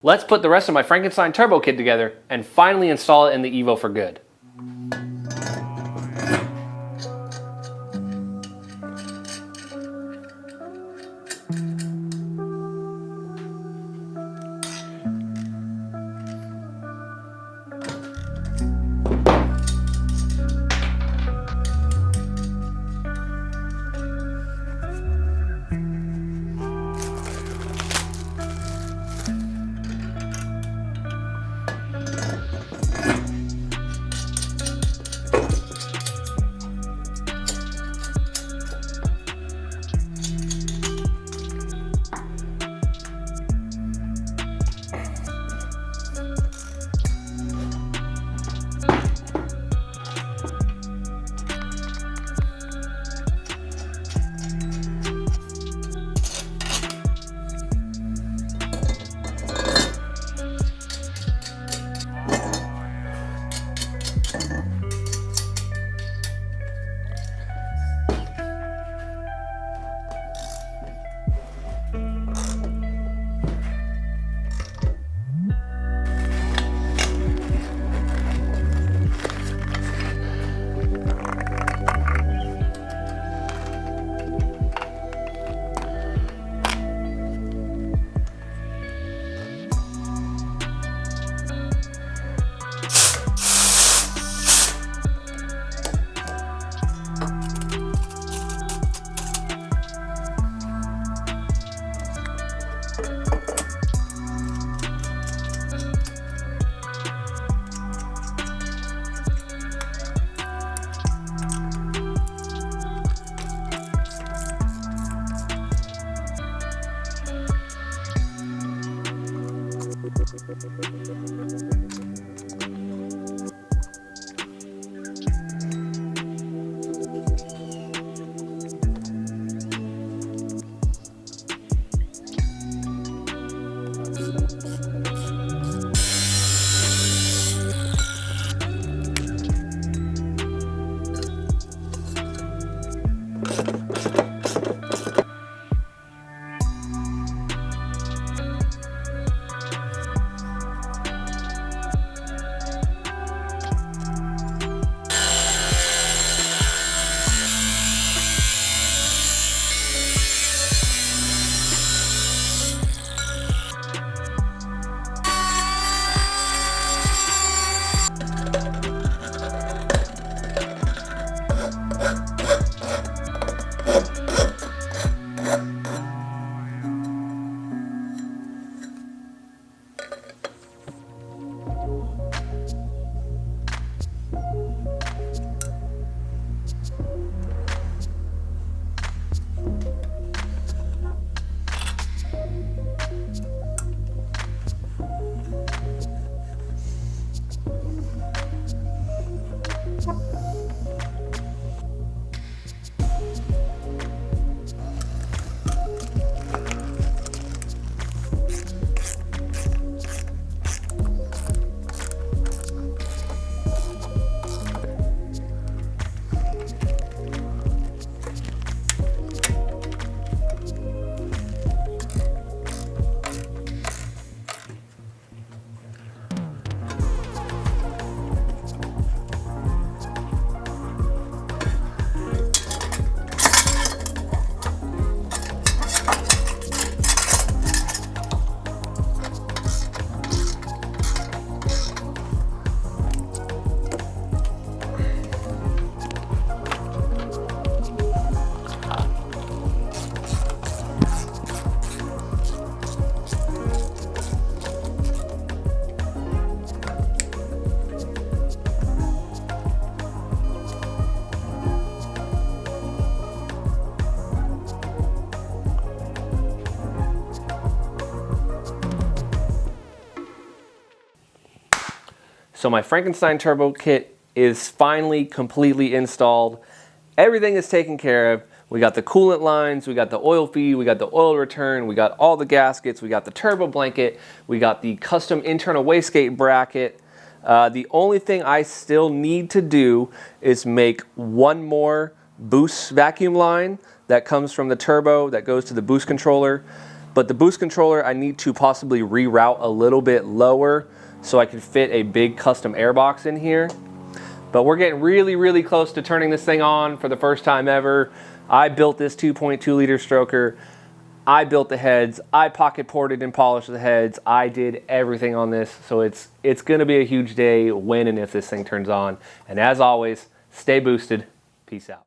Let's put the rest of my Frankenstein turbo kit together and finally install it in the Evo for good. So my Frankenstein turbo kit is finally completely installed. Everything is taken care of. We got the coolant lines, we got the oil feed, we got the oil return, we got all the gaskets, we got the turbo blanket, we got the custom internal wastegate bracket. The only thing I still need to do is make one more boost vacuum line that comes from the turbo that goes to the boost controller. but the boost controller I need to possibly reroute a little bit lower so I can fit a big custom airbox in here. But we're getting really, really close to turning this thing on for the first time ever. I built this 2.2 liter stroker. I built the heads. I pocket ported and polished the heads. I did everything on this. So it's going to be a huge day when and if this thing turns on. And as always, stay boosted. Peace out.